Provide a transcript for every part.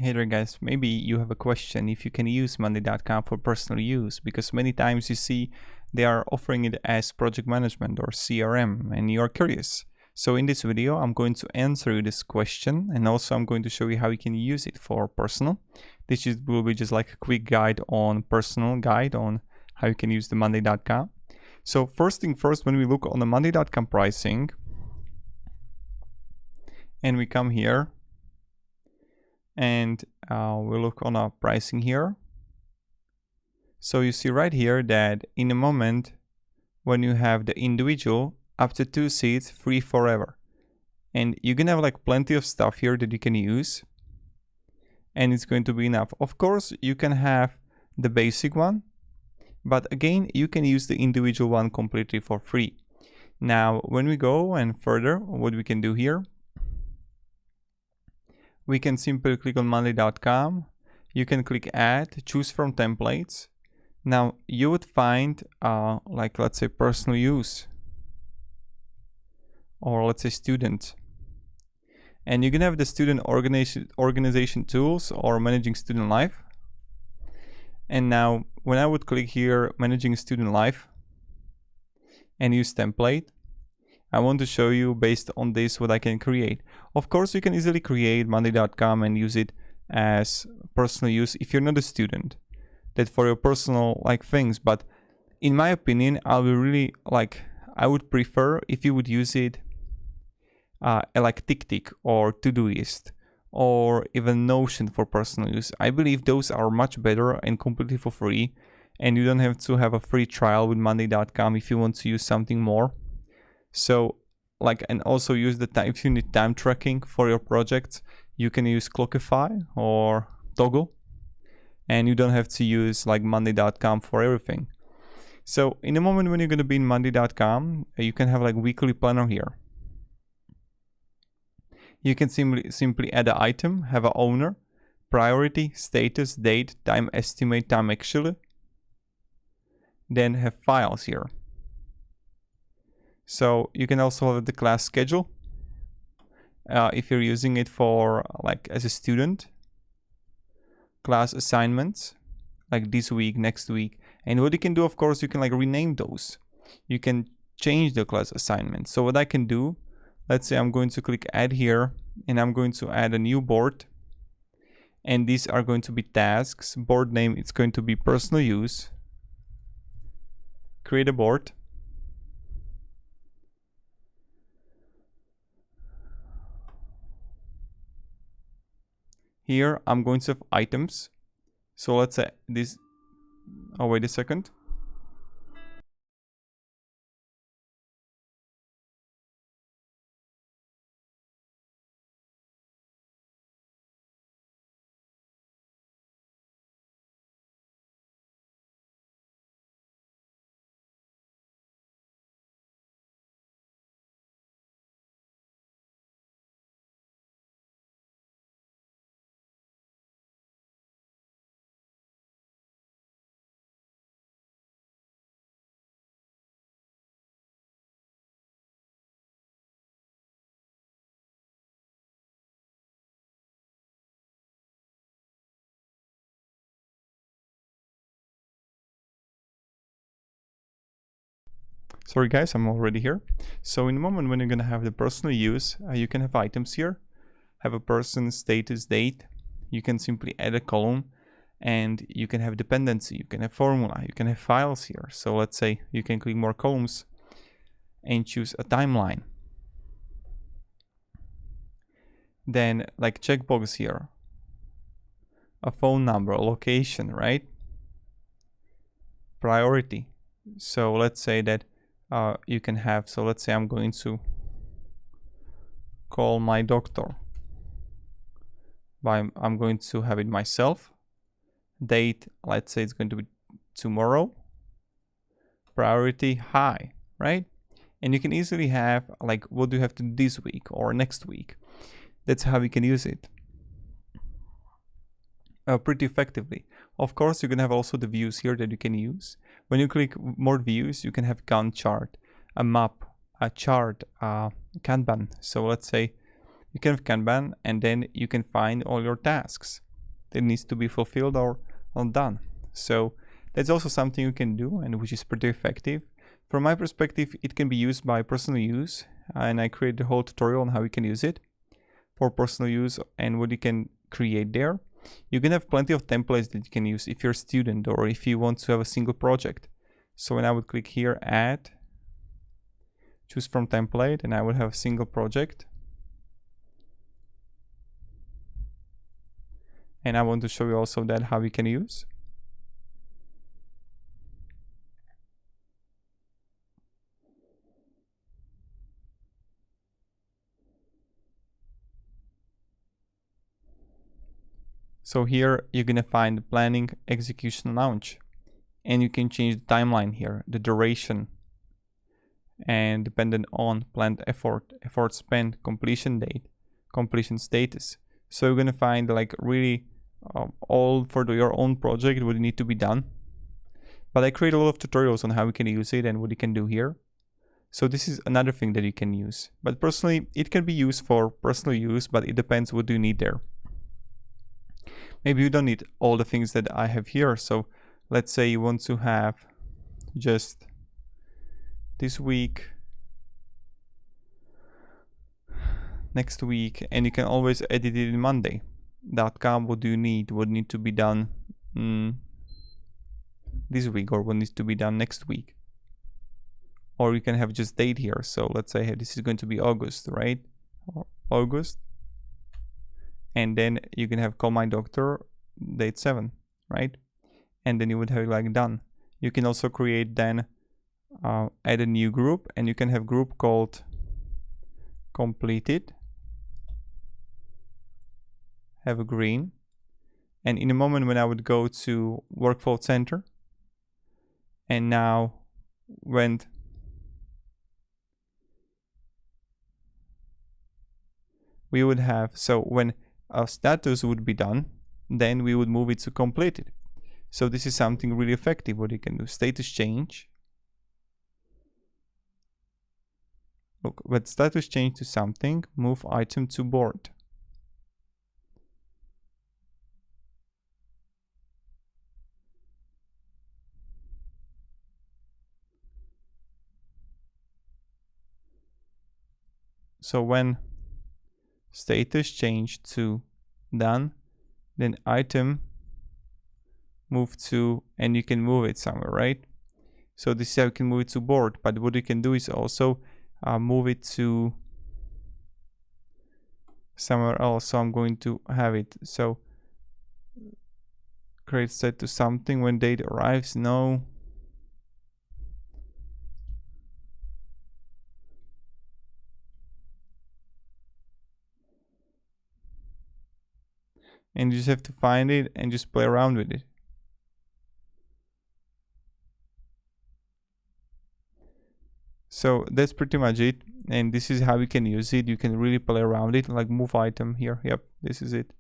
Hey there guys, maybe you have a question if you can use Monday.com for personal use, because many times you see they are offering it as project management or CRM and you are curious. So in this video, I'm going to answer you this question, and also I'm going to show you how you can use it for personal. Will be just like a quick guide on how you can use the Monday.com. So first thing first, when we look on the Monday.com pricing and we come here, and we look on our pricing here. So you see right here that in a moment when you have the individual, up to 2 seats, free forever. And you can have like plenty of stuff here that you can use, and it's going to be enough. Of course, you can have the basic one, but again, you can use the individual one completely for free. Now, when we go and further, what we can do here, we can simply click on Monday.com. You can click add, choose from templates. Now you would find like, let's say, personal use, or let's say student. And you can have the student organization tools or managing student life. And now when I would click here, managing student life, and use template, I want to show you based on this what I can create. Of course, you can easily create Monday.com and use it as personal use if you're not a student, that for your personal like things. But in my opinion, I would prefer if you would use it like TickTick or Todoist or even Notion for personal use. I believe those are much better and completely for free, and you don't have to have a free trial with Monday.com if you want to use something more. So and also use the time, if you need time tracking for your projects, you can use Clockify or Toggle, and you don't have to use like Monday.com for everything. So in the moment when you're going to be in Monday.com, you can have like weekly planner here. You can simply add an item, have an owner, priority, status, date, time estimate, time actually, then have files here. So you can also have the class schedule if you're using it for like as a student, class assignments like this week, next week. And what you can do, of course, you can like rename those. You can change the class assignment. So what I can do, let's say I'm going to click add here, and I'm going to add a new board, and these are going to be tasks. Board name, it's going to be personal use. Create a board. Here I'm going to have items. So let's say this, oh wait a second. Sorry guys, I'm already here. So in the moment when you're gonna have the personal use, you can have items here, have a person, status, date. You can simply add a column, and you can have dependency, you can have formula, you can have files here. So let's say you can click more columns and choose a timeline. Then like checkbox here, a phone number, a location, right? Priority. So let's say that you can have, so let's say I'm going to call my doctor. I'm going to have it myself. Date, let's say it's going to be tomorrow. Priority high, right? And you can easily have like, what do you have to do this week or next week? That's how you can use it pretty effectively. Of course, you can have also the views here that you can use. When you click more views, you can have Gantt chart, a map, a chart, Kanban. So let's say you can have Kanban, and then you can find all your tasks. that needs to be fulfilled or done. So that's also something you can do, and which is pretty effective. From my perspective, it can be used by personal use, and I created a whole tutorial on how you can use it for personal use and what you can create there. You can have plenty of templates that you can use if you're a student or if you want to have a single project. So when I would click here, add, choose from template, and I would have a single project. And I want to show you also that how you can use. So here you're gonna find planning, execution, launch, and you can change the timeline here, the duration, and dependent on planned effort, effort spent, completion date, completion status. So you're gonna find like really all for your own project what need to be done. But I create a lot of tutorials on how you can use it and what you can do here. So this is another thing that you can use. But personally, it can be used for personal use, but it depends what you need there. Maybe you don't need all the things that I have here. So let's say you want to have just this week, next week, and you can always edit it in Monday.com. What do you need? What needs to be done this week, or what needs to be done next week? Or you can have just date here. So let's say this is going to be August, right? Or August. And then you can have call my doctor, date 7, right? And then you would have like done. You can also create then add a new group, and you can have group called completed, have a green. And in a moment when I would go to workflow center, and now when we would have, so when our status would be done, then we would move it to completed. So this is something really effective what you can do. Status change. Look, when status change to something, move item to board. So when status change to done, then item move to, and you can move it somewhere, right? So this is how you can move it to board. But what you can do is also move it to somewhere else. So I'm going to have it, so create set to something when date arrives. No. And you just have to find it and just play around with it. So that's pretty much it, and this is how you can use it. You can really play around it, like move item here. Yep, this is it.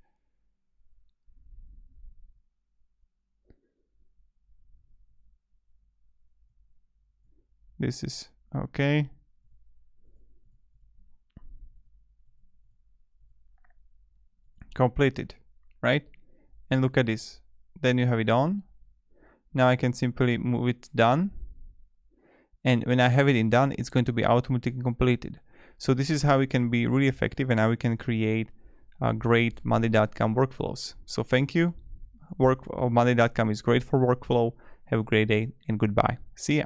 This is okay. Completed, right? And look at this. Then you have it on. Now I can simply move it done. And when I have it in done, it's going to be automatically completed. So this is how we can be really effective and how we can create great Monday.com workflows. So thank you. Monday.com is great for workflow. Have a great day and goodbye. See ya.